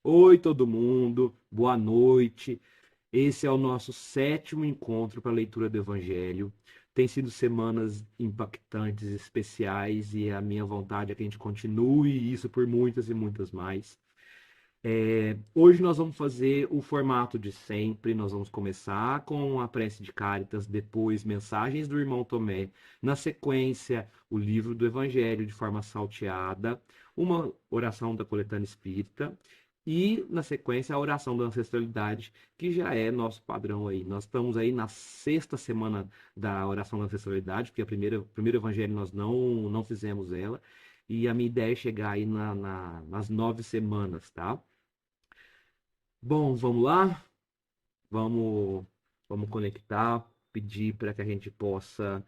Oi, todo mundo, boa noite. Esse é o nosso sétimo encontro para a leitura do Evangelho. Tem sido semanas impactantes, especiais, e a minha vontade é que a gente continue isso por muitas e muitas mais. Hoje nós vamos fazer o formato de sempre. Nós vamos começar com a prece de Cáritas, depois mensagens do irmão Tomé, na sequência o livro do Evangelho de forma salteada, uma oração da coletânea espírita e na sequência a oração da ancestralidade, que já é nosso padrão aí. Nós estamos aí na sexta semana da oração da ancestralidade, porque o primeiro Evangelho nós não fizemos ela. E a minha ideia é chegar aí nas 9 semanas, tá? Bom, vamos lá? Vamos, vamos conectar, pedir para que a gente possa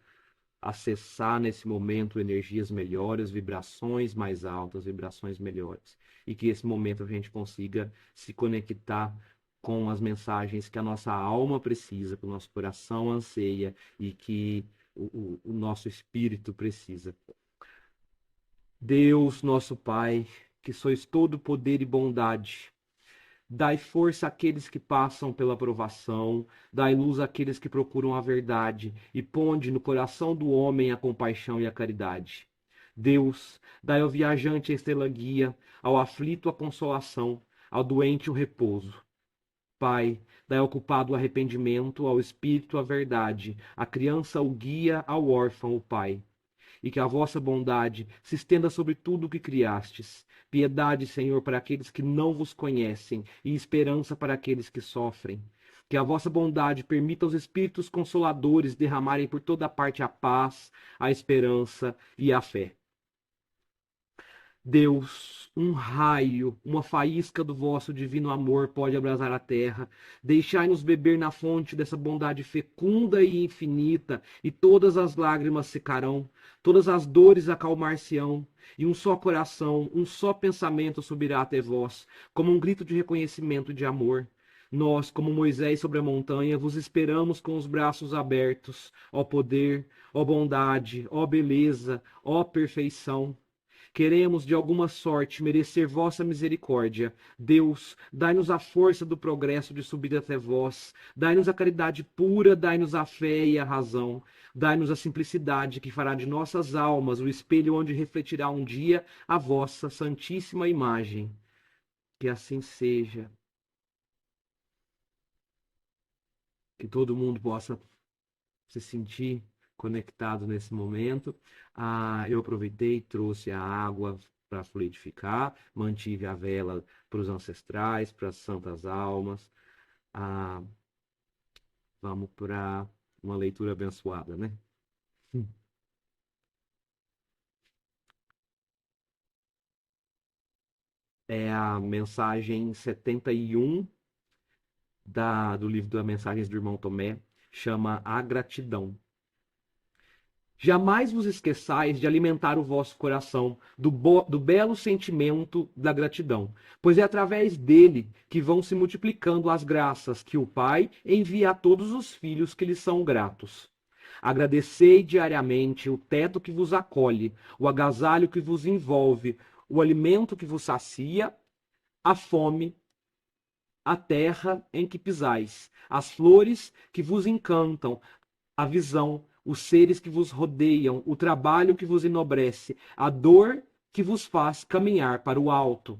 acessar nesse momento energias melhores, vibrações mais altas, vibrações melhores. E que esse momento a gente consiga se conectar com as mensagens que a nossa alma precisa, que o nosso coração anseia e que o nosso espírito precisa. Deus, nosso Pai, que sois todo poder e bondade, dai força àqueles que passam pela provação, dai luz àqueles que procuram a verdade, e ponde no coração do homem a compaixão e a caridade. Deus, dai ao viajante a estrela guia, ao aflito a consolação, ao doente o repouso. Pai, dai ao culpado o arrependimento, ao espírito a verdade, à criança o guia, ao órfão o pai, e que a vossa bondade se estenda sobre tudo o que criastes. Piedade, Senhor, para aqueles que não vos conhecem, e esperança para aqueles que sofrem. Que a vossa bondade permita aos espíritos consoladores derramarem por toda parte a paz, a esperança e a fé. Deus, um raio, uma faísca do vosso divino amor pode abrasar a terra. Deixai-nos beber na fonte dessa bondade fecunda e infinita, e todas as lágrimas secarão, todas as dores acalmar-se-ão, e um só coração, um só pensamento subirá até vós, como um grito de reconhecimento e de amor. Nós, como Moisés sobre a montanha, vos esperamos com os braços abertos, ó poder, ó bondade, ó beleza, ó perfeição. Queremos, de alguma sorte, merecer vossa misericórdia. Deus, dai-nos a força do progresso de subir até vós. Dai-nos a caridade pura, dai-nos a fé e a razão. Dai-nos a simplicidade que fará de nossas almas o espelho onde refletirá um dia a vossa santíssima imagem. Que assim seja. Que todo mundo possa se sentir conectado nesse momento. Eu aproveitei, trouxe a água para fluidificar, mantive a vela para os ancestrais, para as santas almas. Ah, vamos para uma leitura abençoada, né? É a mensagem 71 do livro das Mensagens do Irmão Tomé, chama A Gratidão. Jamais vos esqueçais de alimentar o vosso coração do belo sentimento da gratidão, pois é através dele que vão se multiplicando as graças que o Pai envia a todos os filhos que lhes são gratos. Agradecei diariamente o teto que vos acolhe, o agasalho que vos envolve, o alimento que vos sacia, a fome, a terra em que pisais, as flores que vos encantam, a visão, os seres que vos rodeiam, o trabalho que vos enobrece, a dor que vos faz caminhar para o alto.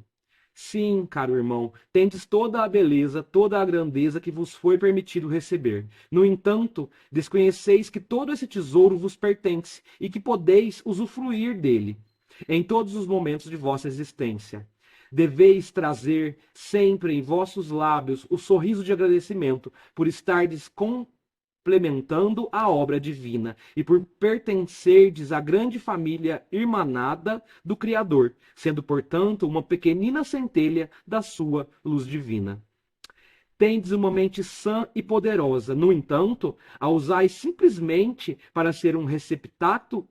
Sim, caro irmão, tendes toda a beleza, toda a grandeza que vos foi permitido receber. No entanto, desconheceis que todo esse tesouro vos pertence e que podeis usufruir dele em todos os momentos de vossa existência. Deveis trazer sempre em vossos lábios o sorriso de agradecimento por estardes complementando a obra divina e por pertencerdes à grande família irmanada do Criador, sendo, portanto, uma pequenina centelha da sua luz divina. Tendes uma mente sã e poderosa, no entanto, a usais simplesmente para ser um receptáculo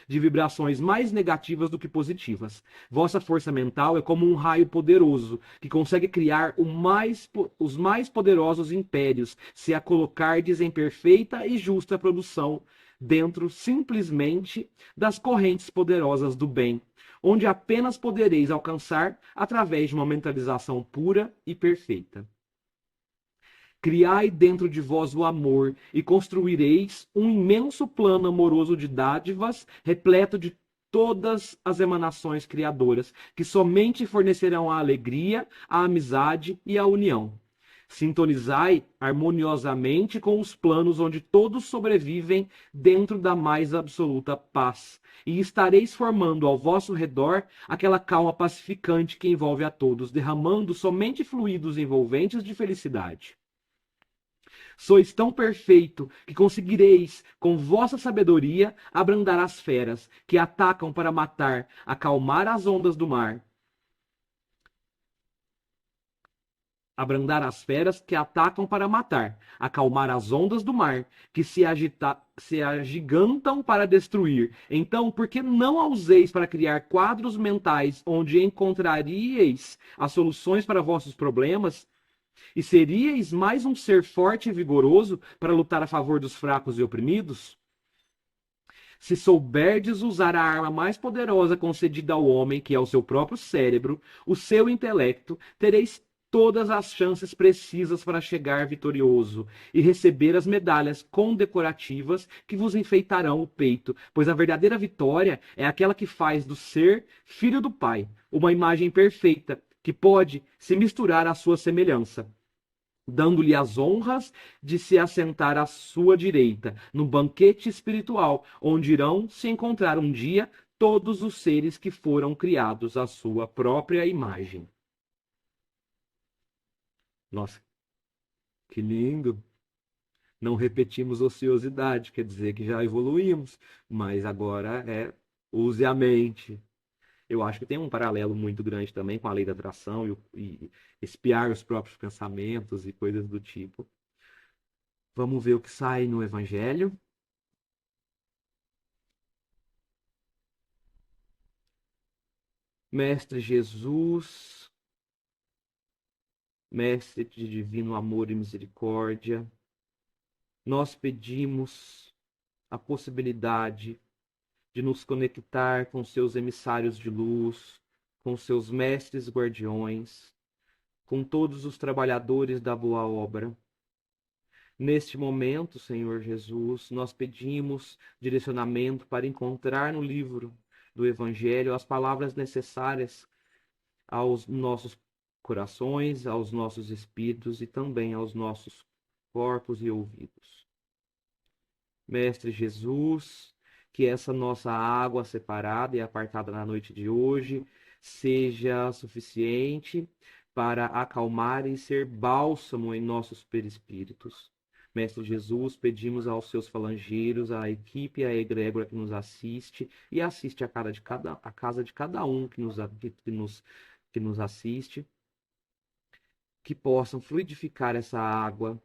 de vibrações mais negativas do que positivas. Vossa força mental é como um raio poderoso que consegue criar os mais poderosos impérios se a colocardes em perfeita e justa produção dentro simplesmente das correntes poderosas do bem. onde apenas podereis alcançar através de uma mentalização pura e perfeita. Criai dentro de vós o amor e construireis um imenso plano amoroso de dádivas, repleto de todas as emanações criadoras, que somente fornecerão a alegria, a amizade e a união. Sintonizai harmoniosamente com os planos onde todos sobrevivem dentro da mais absoluta paz, e estareis formando ao vosso redor aquela calma pacificante que envolve a todos, derramando somente fluidos envolventes de felicidade. Sois tão perfeito que conseguireis, com vossa sabedoria, abrandar as feras que atacam para matar, acalmar as ondas do mar. Abrandar as feras que atacam para matar, acalmar as ondas do mar, que se agigantam para destruir. Então, por que não a useis para criar quadros mentais onde encontraríeis as soluções para vossos problemas? E seríeis mais um ser forte e vigoroso para lutar a favor dos fracos e oprimidos? Se souberdes usar a arma mais poderosa concedida ao homem, que é o seu próprio cérebro, o seu intelecto, tereis todas as chances precisas para chegar vitorioso e receber as medalhas condecorativas que vos enfeitarão o peito, pois a verdadeira vitória é aquela que faz do ser filho do Pai uma imagem perfeita, que pode se misturar à sua semelhança, dando-lhe as honras de se assentar à sua direita, no banquete espiritual, onde irão se encontrar um dia todos os seres que foram criados à sua própria imagem. Nossa, que lindo! Não repetimos ociosidade, quer dizer que já evoluímos, mas agora use a mente. Eu acho que tem um paralelo muito grande também com a lei da atração e espiar os próprios pensamentos e coisas do tipo. Vamos ver o que sai no Evangelho. Mestre Jesus, Mestre de divino amor e misericórdia, nós pedimos a possibilidade de nos conectar com seus emissários de luz, com seus mestres guardiões, com todos os trabalhadores da boa obra. Neste momento, Senhor Jesus, nós pedimos direcionamento para encontrar no livro do Evangelho as palavras necessárias aos nossos corações, aos nossos espíritos e também aos nossos corpos e ouvidos. Mestre Jesus, que essa nossa água separada e apartada na noite de hoje seja suficiente para acalmar e ser bálsamo em nossos perispíritos. Mestre Jesus, pedimos aos seus falangeiros, à equipe e à egrégora que nos assiste e assiste a casa de cada um que nos assiste, que possam fluidificar essa água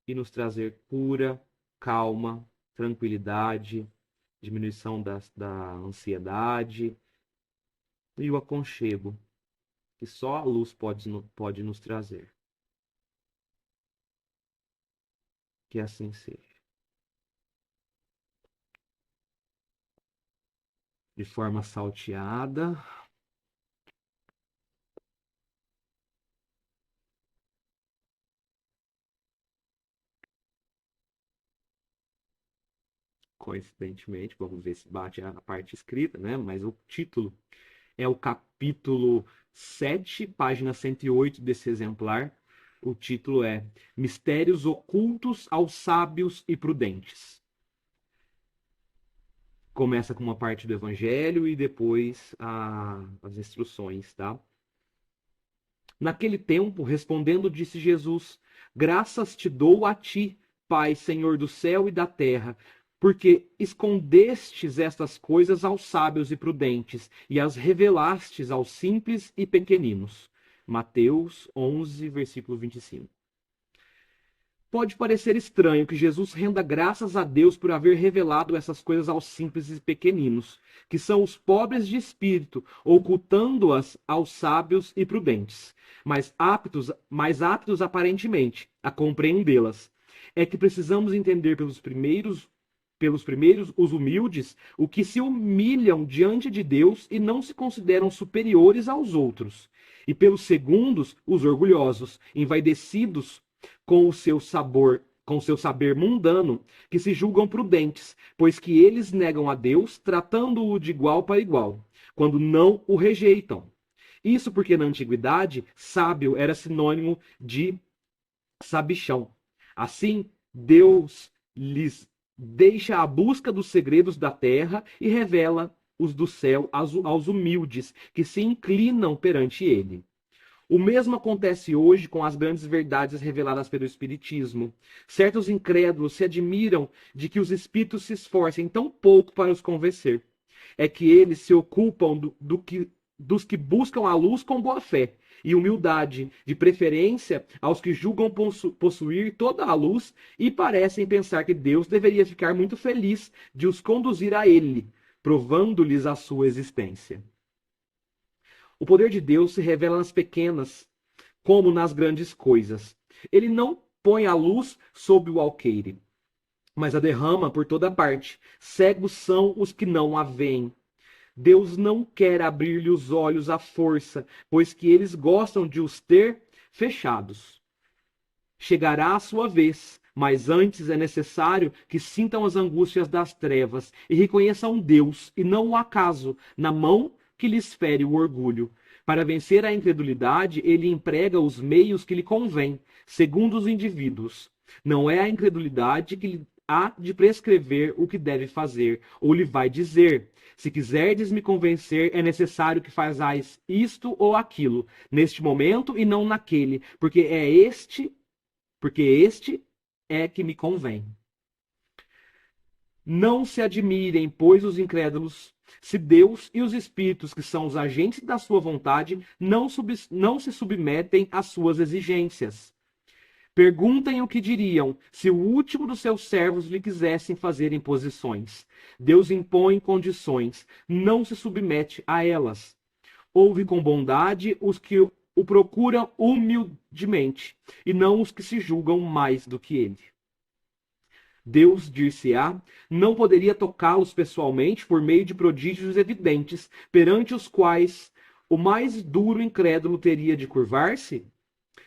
e nos trazer cura, calma, tranquilidade, diminuição da ansiedade e o aconchego que só a luz pode nos trazer. Que assim seja. De forma salteada. Coincidentemente, vamos ver se bate a parte escrita, né? Mas o título é o capítulo 7, página 108 desse exemplar. O título é Mistérios Ocultos aos Sábios e Prudentes. Começa com uma parte do Evangelho e depois as instruções, tá? Naquele tempo, respondendo, disse Jesus: Graças te dou a ti, Pai, Senhor do céu e da terra, porque escondestes estas coisas aos sábios e prudentes e as revelastes aos simples e pequeninos. Mateus 11, versículo 25. Pode parecer estranho que Jesus renda graças a Deus por haver revelado essas coisas aos simples e pequeninos, que são os pobres de espírito, ocultando-as aos sábios e prudentes, mais aptos aparentemente a compreendê-las. É que precisamos entender pelos primeiros pelos primeiros, os humildes, o que se humilham diante de Deus e não se consideram superiores aos outros. E pelos segundos, os orgulhosos, envaidecidos com o seu sabor, com o seu saber mundano, que se julgam prudentes, pois que eles negam a Deus, tratando-o de igual para igual, quando não o rejeitam. Isso porque na antiguidade, sábio era sinônimo de sabichão. Assim, Deus lhes deixa a busca dos segredos da terra e revela os do céu aos humildes, que se inclinam perante ele. O mesmo acontece hoje com as grandes verdades reveladas pelo Espiritismo. Certos incrédulos se admiram de que os espíritos se esforcem tão pouco para os convencer. É que eles se ocupam dos que buscam a luz com boa fé e humildade, de preferência aos que julgam possuir toda a luz e parecem pensar que Deus deveria ficar muito feliz de os conduzir a ele, provando-lhes a sua existência. O poder de Deus se revela nas pequenas, como nas grandes coisas. Ele não põe a luz sob o alqueire, mas a derrama por toda parte. Cegos são os que não a veem. Deus não quer abrir-lhe os olhos à força, pois que eles gostam de os ter fechados. Chegará a sua vez, mas antes é necessário que sintam as angústias das trevas e reconheçam Deus, e não o acaso, na mão que lhes fere o orgulho. Para vencer a incredulidade, ele emprega os meios que lhe convém, segundo os indivíduos. Não é a incredulidade que lhe há de prescrever o que deve fazer, ou lhe vai dizer: se quiserdes me convencer, é necessário que façais isto ou aquilo, neste momento e não naquele, porque este é que me convém. Não se admirem, pois, os incrédulos, se Deus e os espíritos, que são os agentes da sua vontade, não se submetem às suas exigências. Perguntem o que diriam se o último dos seus servos lhe quisessem fazer imposições. Deus impõe condições, não se submete a elas. Ouve com bondade os que o procuram humildemente, e não os que se julgam mais do que ele. Deus, dir-se-á, não poderia tocá-los pessoalmente por meio de prodígios evidentes, perante os quais o mais duro incrédulo teria de curvar-se?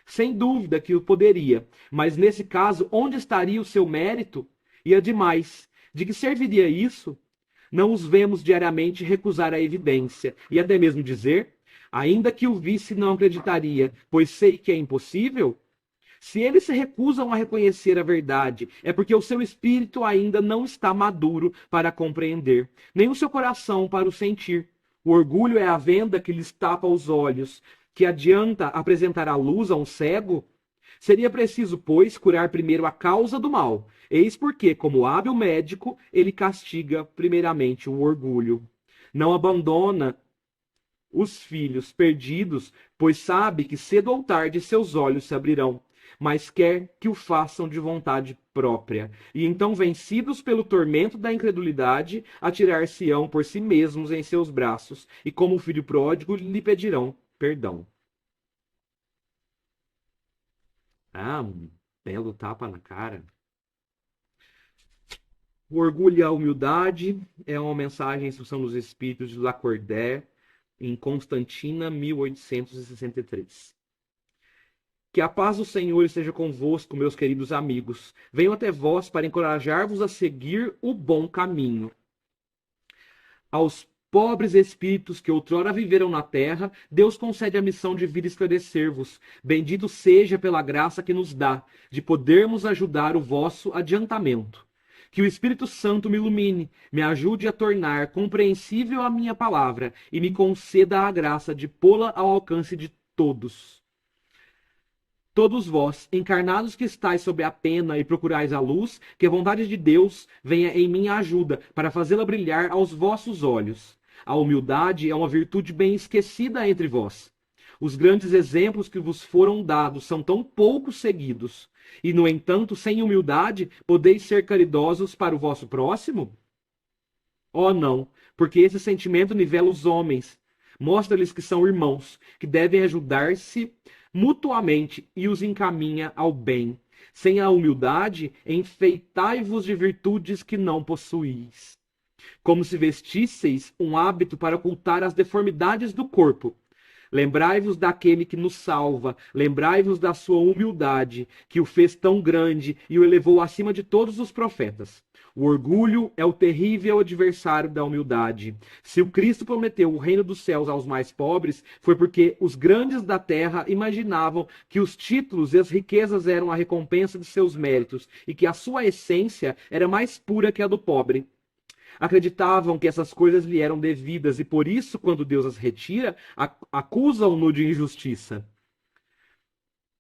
Sem dúvida que o poderia, mas nesse caso, onde estaria o seu mérito? E ademais, de que serviria isso? Não os vemos diariamente recusar a evidência, e até mesmo dizer: ainda que o visse, não acreditaria, pois sei que é impossível? Se eles se recusam a reconhecer a verdade, é porque o seu espírito ainda não está maduro para compreender, nem o seu coração para o sentir. O orgulho é a venda que lhes tapa os olhos. Que adianta apresentar a luz a um cego? Seria preciso, pois, curar primeiro a causa do mal. Eis porque, como hábil médico, ele castiga primeiramente o orgulho. Não abandona os filhos perdidos, pois sabe que cedo ou tarde seus olhos se abrirão, mas quer que o façam de vontade própria. E então, vencidos pelo tormento da incredulidade, atirar-se-ão por si mesmos em seus braços, e como o filho pródigo, lhe pedirão perdão. Um belo tapa na cara. O orgulho e a humildade é uma mensagem, instrução dos Espíritos de Lacordaire, em Constantina, 1863. Que a paz do Senhor esteja convosco, meus queridos amigos. Venho até vós para encorajar-vos a seguir o bom caminho. Aos pobres espíritos que outrora viveram na terra, Deus concede a missão de vir esclarecer-vos. Bendito seja pela graça que nos dá, de podermos ajudar o vosso adiantamento. Que o Espírito Santo me ilumine, me ajude a tornar compreensível a minha palavra e me conceda a graça de pô-la ao alcance de todos. Todos vós, encarnados que estáis sob a pena e procurais a luz, que a vontade de Deus venha em minha ajuda para fazê-la brilhar aos vossos olhos. A humildade é uma virtude bem esquecida entre vós. Os grandes exemplos que vos foram dados são tão pouco seguidos. E, no entanto, sem humildade, podeis ser caridosos para o vosso próximo? Oh, não, porque esse sentimento nivela os homens. Mostra-lhes que são irmãos, que devem ajudar-se mutuamente e os encaminha ao bem. Sem a humildade, enfeitai-vos de virtudes que não possuís, como se vestisseis um hábito para ocultar as deformidades do corpo. Lembrai-vos daquele que nos salva, lembrai-vos da sua humildade, que o fez tão grande e o elevou acima de todos os profetas. O orgulho é o terrível adversário da humildade. Se o Cristo prometeu o reino dos céus aos mais pobres, foi porque os grandes da terra imaginavam que os títulos e as riquezas eram a recompensa de seus méritos e que a sua essência era mais pura que a do pobre. Acreditavam que essas coisas lhe eram devidas e por isso, quando Deus as retira, acusam-no de injustiça.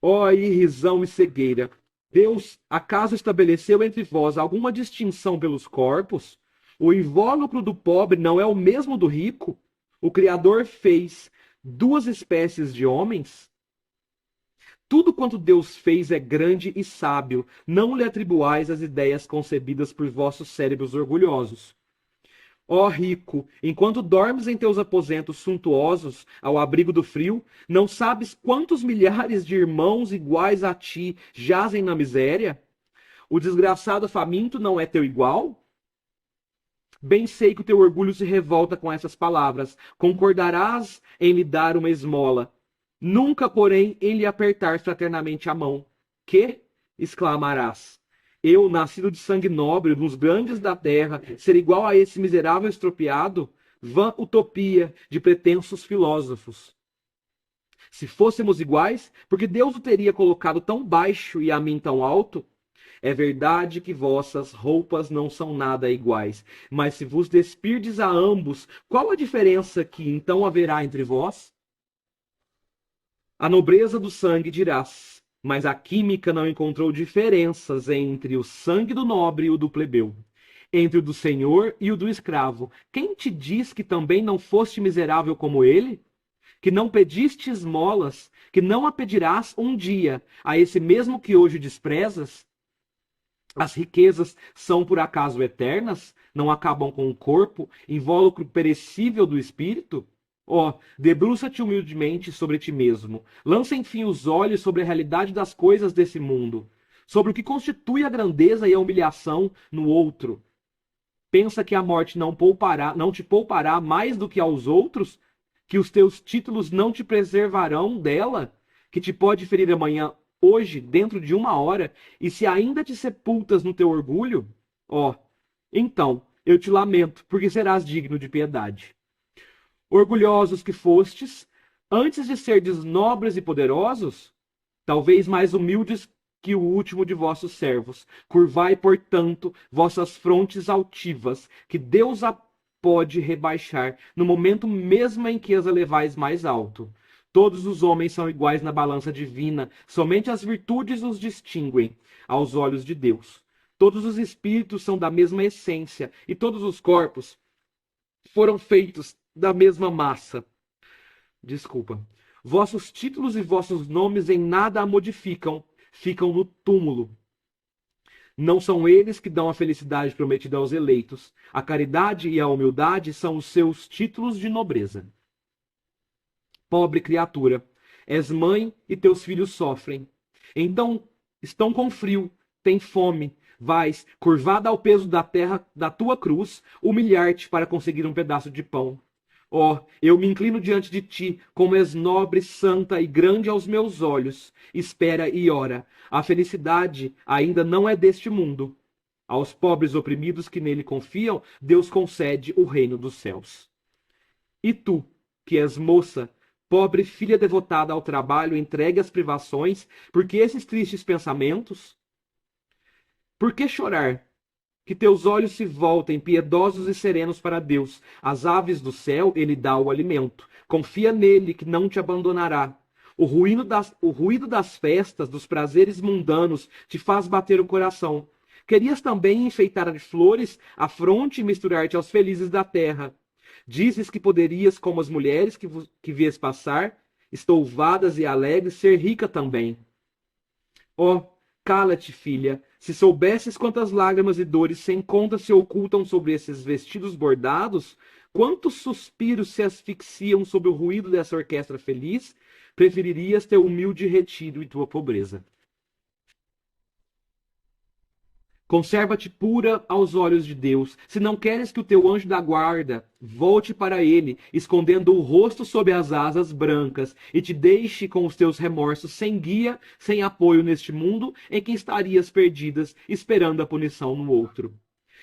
Ó irrisão e cegueira! Deus acaso estabeleceu entre vós alguma distinção pelos corpos? O invólucro do pobre não é o mesmo do rico? O Criador fez duas espécies de homens? Tudo quanto Deus fez é grande e sábio. Não lhe atribuais as ideias concebidas por vossos cérebros orgulhosos. Ó rico, enquanto dormes em teus aposentos suntuosos, ao abrigo do frio, não sabes quantos milhares de irmãos iguais a ti jazem na miséria? O desgraçado faminto não é teu igual? Bem sei que o teu orgulho se revolta com essas palavras. Concordarás em lhe dar uma esmola. Nunca, porém, em lhe apertar fraternamente a mão. Que? Exclamarás. Eu, nascido de sangue nobre, dos grandes da terra, ser igual a esse miserável estropiado? Vã utopia de pretensos filósofos. Se fôssemos iguais, porque Deus o teria colocado tão baixo e a mim tão alto? É verdade que vossas roupas não são nada iguais, mas se vos despirdes a ambos, qual a diferença que então haverá entre vós? A nobreza do sangue dirás, mas a química não encontrou diferenças entre o sangue do nobre e o do plebeu, entre o do senhor e o do escravo. Quem te diz que também não foste miserável como ele? Que não pediste esmolas, que não a pedirás um dia a esse mesmo que hoje desprezas? As riquezas são por acaso eternas? Não acabam com o corpo, invólucro perecível do espírito? Ó, debruça-te humildemente sobre ti mesmo. Lança, enfim, os olhos sobre a realidade das coisas desse mundo, sobre o que constitui a grandeza e a humilhação no outro. Pensa que a morte não te poupará mais do que aos outros? Que os teus títulos não te preservarão dela? Que te pode ferir amanhã, hoje, dentro de uma hora, e se ainda te sepultas no teu orgulho? Ó, então, eu te lamento, porque serás digno de piedade. Orgulhosos que fostes, antes de serdes nobres e poderosos, talvez mais humildes que o último de vossos servos. Curvai, portanto, vossas frontes altivas, que Deus a pode rebaixar no momento mesmo em que as elevais mais alto. Todos os homens são iguais na balança divina, somente as virtudes os distinguem aos olhos de Deus. Todos os espíritos são da mesma essência, e todos os corpos foram feitos da mesma massa. Desculpa. Vossos títulos e vossos nomes em nada a modificam, ficam no túmulo. Não são eles que dão a felicidade prometida aos eleitos. A caridade e a humildade são os seus títulos de nobreza. Pobre criatura, és mãe e teus filhos sofrem. Então estão com frio, têm fome. Vais, curvada ao peso da terra da tua cruz, humilhar-te para conseguir um pedaço de pão. Ó, eu me inclino diante de ti, como és nobre, santa e grande aos meus olhos. Espera e ora. A felicidade ainda não é deste mundo. Aos pobres oprimidos que nele confiam, Deus concede o reino dos céus. E tu, que és moça, pobre filha devotada ao trabalho, entregue às privações, porque esses tristes pensamentos? Por que chorar? Que teus olhos se voltem piedosos e serenos para Deus. Às aves do céu ele dá o alimento. Confia nele que não te abandonará. O ruído das festas, dos prazeres mundanos, te faz bater o coração. Querias também enfeitar de flores a fronte e misturar-te aos felizes da terra. Dizes que poderias, como as mulheres que vês passar, estouvadas e alegres, ser rica também. Oh, cala-te, filha. Se soubesses quantas lágrimas e dores sem conta se ocultam sobre esses vestidos bordados, quantos suspiros se asfixiam sob o ruído dessa orquestra feliz, preferirias teu humilde retiro e tua pobreza. Conserva-te pura aos olhos de Deus. Se não queres que o teu anjo da guarda volte para ele, escondendo o rosto sob as asas brancas, e te deixe com os teus remorsos sem guia, sem apoio neste mundo, em que estarias perdidas, esperando a punição no outro.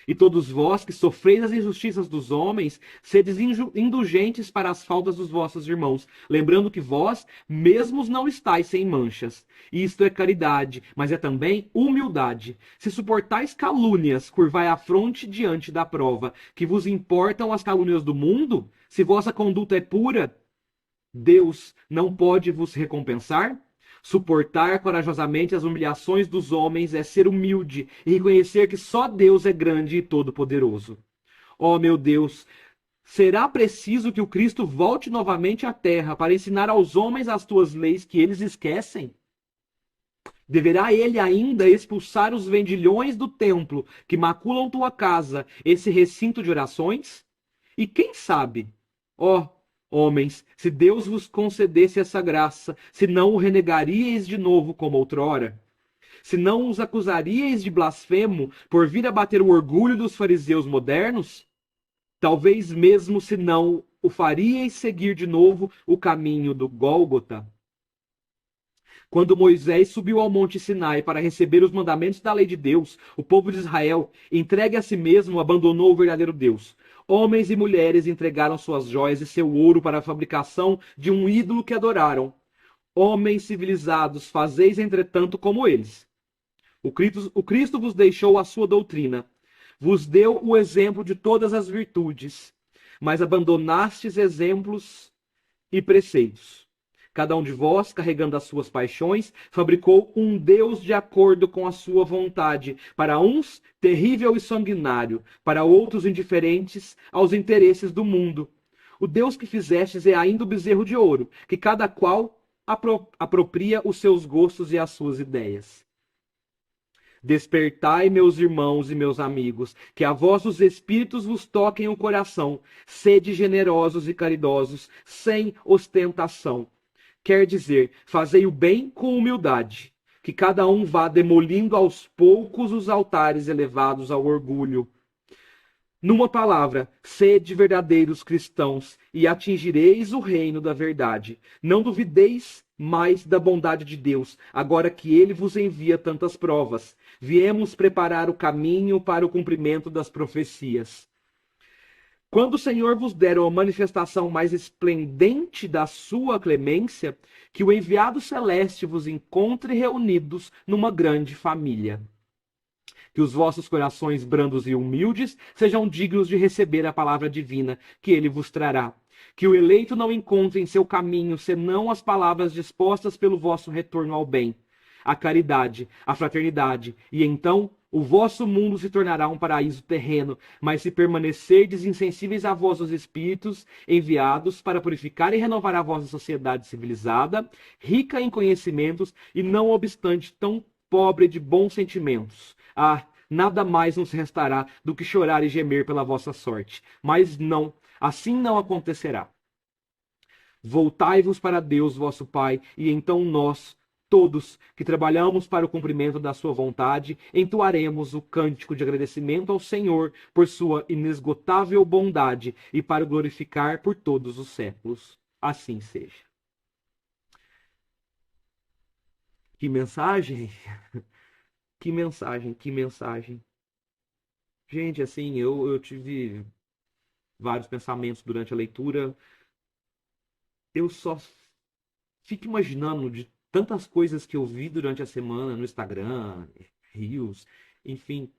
E todos vós que sofreis as injustiças dos homens, sedes indulgentes para as faltas dos vossos irmãos, lembrando que vós mesmos não estáis sem manchas. E isto é caridade, mas é também humildade. Se suportais calúnias, curvai a fronte diante da prova. Que vos importam as calúnias do mundo? Se vossa conduta é pura, Deus não pode vos recompensar? Suportar corajosamente as humilhações dos homens é ser humilde e reconhecer que só Deus é grande e todo-poderoso. Ó meu Deus, será preciso que o Cristo volte novamente à terra para ensinar aos homens as tuas leis que eles esquecem? Deverá ele ainda expulsar os vendilhões do templo que maculam tua casa, esse recinto de orações? E quem sabe, ó homens, se Deus vos concedesse essa graça, se não o renegaríeis de novo como outrora? Se não os acusaríeis de blasfemo por vir abater o orgulho dos fariseus modernos? Talvez mesmo se não o faríeis seguir de novo o caminho do Gólgota? Quando Moisés subiu ao monte Sinai para receber os mandamentos da lei de Deus, o povo de Israel, entregue a si mesmo, abandonou o verdadeiro Deus. Homens e mulheres entregaram suas joias e seu ouro para a fabricação de um ídolo que adoraram. Homens civilizados, fazeis entretanto como eles. O Cristo vos deixou a sua doutrina, vos deu o exemplo de todas as virtudes, mas abandonastes exemplos e preceitos. Cada um de vós, carregando as suas paixões, fabricou um Deus de acordo com a sua vontade, para uns terrível e sanguinário, para outros indiferentes aos interesses do mundo. O Deus que fizestes é ainda o bezerro de ouro, que cada qual apropria os seus gostos e as suas ideias. Despertai, meus irmãos e meus amigos, que a voz dos Espíritos vos toquem o coração. Sede generosos e caridosos, sem ostentação. Quer dizer, fazei o bem com humildade, que cada um vá demolindo aos poucos os altares elevados ao orgulho. Numa palavra, sede verdadeiros cristãos e atingireis o reino da verdade. Não duvideis mais da bondade de Deus, agora que ele vos envia tantas provas. Viemos preparar o caminho para o cumprimento das profecias. Quando o Senhor vos der uma manifestação mais esplendente da sua clemência, que o enviado celeste vos encontre reunidos numa grande família. Que os vossos corações brandos e humildes sejam dignos de receber a palavra divina que ele vos trará. Que o eleito não encontre em seu caminho senão as palavras dispostas pelo vosso retorno ao bem, a caridade, a fraternidade, e então o vosso mundo se tornará um paraíso terreno. Mas se permanecerdes insensíveis à voz dos espíritos enviados para purificar e renovar a vossa sociedade civilizada, rica em conhecimentos e não obstante tão pobre de bons sentimentos, nada mais nos restará do que chorar e gemer pela vossa sorte. Mas não, assim não acontecerá. Voltai-vos para Deus, vosso Pai, e então nós, todos que trabalhamos para o cumprimento da sua vontade, entoaremos o cântico de agradecimento ao Senhor por sua inesgotável bondade e para o glorificar por todos os séculos. Assim seja. Que mensagem! Que mensagem, que mensagem. Gente, assim, eu tive vários pensamentos durante a leitura. Eu só fico imaginando de tantas coisas que eu vi durante a semana no Instagram, Reels, enfim,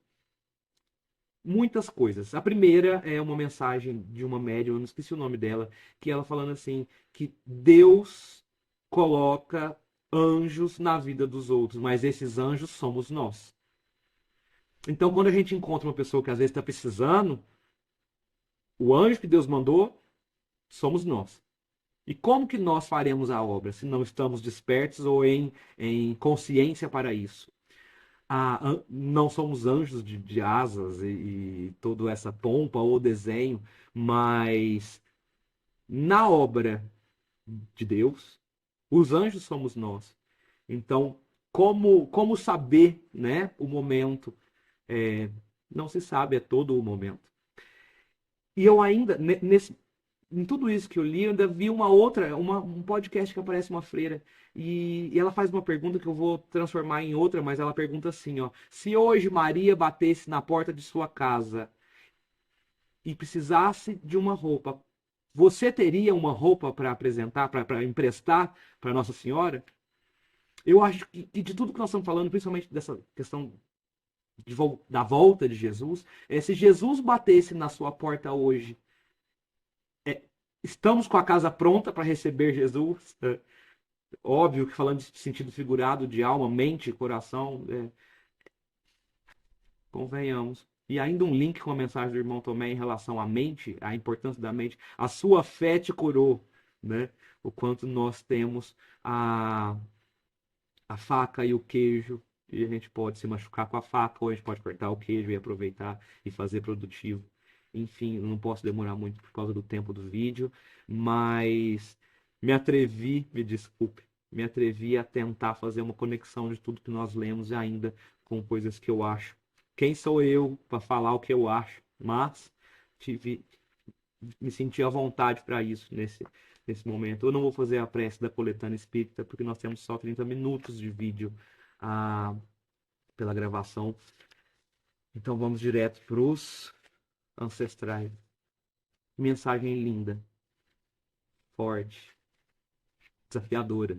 muitas coisas. A primeira é uma mensagem de uma médium, eu não esqueci o nome dela, que ela falando assim, que Deus coloca anjos na vida dos outros, mas esses anjos somos nós. Então, quando a gente encontra uma pessoa que às vezes está precisando, o anjo que Deus mandou somos nós. E como que nós faremos a obra se não estamos despertos ou em consciência para isso? Não somos anjos de asas e toda essa pompa ou desenho, mas na obra de Deus, os anjos somos nós. Então, como saber, né, o momento Não se sabe, é todo o momento. E eu ainda, em tudo isso que eu li, eu ainda vi um podcast que aparece uma freira. E ela faz uma pergunta que eu vou transformar em outra, mas ela pergunta assim, ó. Se hoje Maria batesse na porta de sua casa e precisasse de uma roupa, você teria uma roupa para apresentar, para emprestar para Nossa Senhora? Eu acho que de tudo que nós estamos falando, principalmente dessa questão da volta de Jesus, se Jesus batesse na sua porta hoje, é, estamos com a casa pronta para receber Jesus? Óbvio que falando de sentido figurado, de alma, mente, coração, convenhamos. E ainda um link com a mensagem do irmão Tomé em relação à mente, a importância da mente. A sua fé te curou, né? O quanto nós temos a faca e o queijo, e a gente pode se machucar com a faca, ou a gente pode cortar o queijo e aproveitar e fazer produtivo. Enfim, eu não posso demorar muito por causa do tempo do vídeo, mas me atrevi, me desculpe, me atrevi a tentar fazer uma conexão de tudo que nós lemos ainda com coisas que eu acho. Quem sou eu para falar o que eu acho? Mas tive, me senti à vontade para isso nesse momento. Eu não vou fazer a prece da coletânea espírita, porque nós temos só 30 minutos de vídeo pela gravação. Então vamos direto para os ancestrais. Mensagem linda, forte, desafiadora.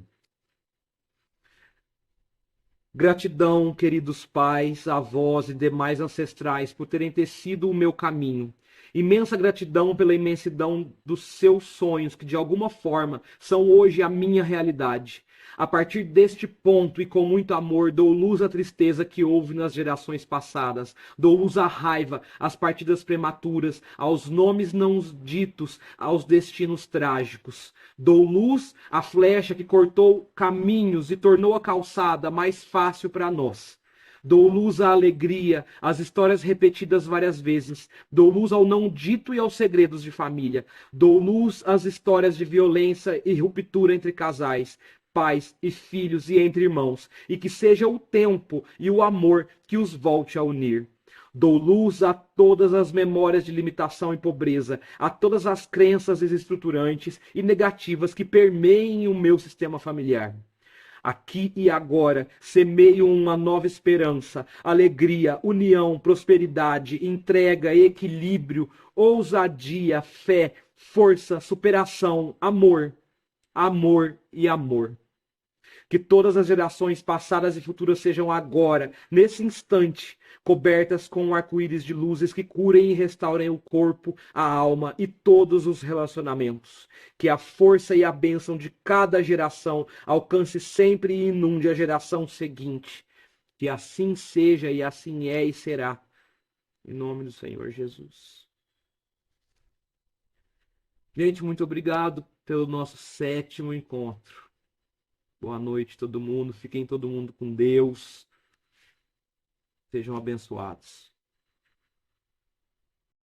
Gratidão, queridos pais, avós e demais ancestrais, por terem tecido o meu caminho. Imensa gratidão pela imensidão dos seus sonhos, que de alguma forma são hoje a minha realidade. A partir deste ponto e com muito amor, dou luz à tristeza que houve nas gerações passadas. Dou luz à raiva, às partidas prematuras, aos nomes não ditos, aos destinos trágicos. Dou luz à flecha que cortou caminhos e tornou a calçada mais fácil para nós. Dou luz à alegria, às histórias repetidas várias vezes. Dou luz ao não dito e aos segredos de família. Dou luz às histórias de violência e ruptura entre casais, pais e filhos e entre irmãos. E que seja o tempo e o amor que os volte a unir. Dou luz a todas as memórias de limitação e pobreza, a todas as crenças desestruturantes e negativas que permeiem o meu sistema familiar. Aqui e agora, semeio uma nova esperança, alegria, união, prosperidade, entrega, equilíbrio, ousadia, fé, força, superação, amor, amor e amor. Que todas as gerações passadas e futuras sejam agora, nesse instante, cobertas com um arco-íris de luzes que curem e restaurem o corpo, a alma e todos os relacionamentos. Que a força e a bênção de cada geração alcance sempre e inunde a geração seguinte. Que assim seja e assim é e será. Em nome do Senhor Jesus. Gente, muito obrigado pelo nosso 7º encontro. Boa noite, todo mundo. Fiquem todo mundo com Deus. Sejam abençoados.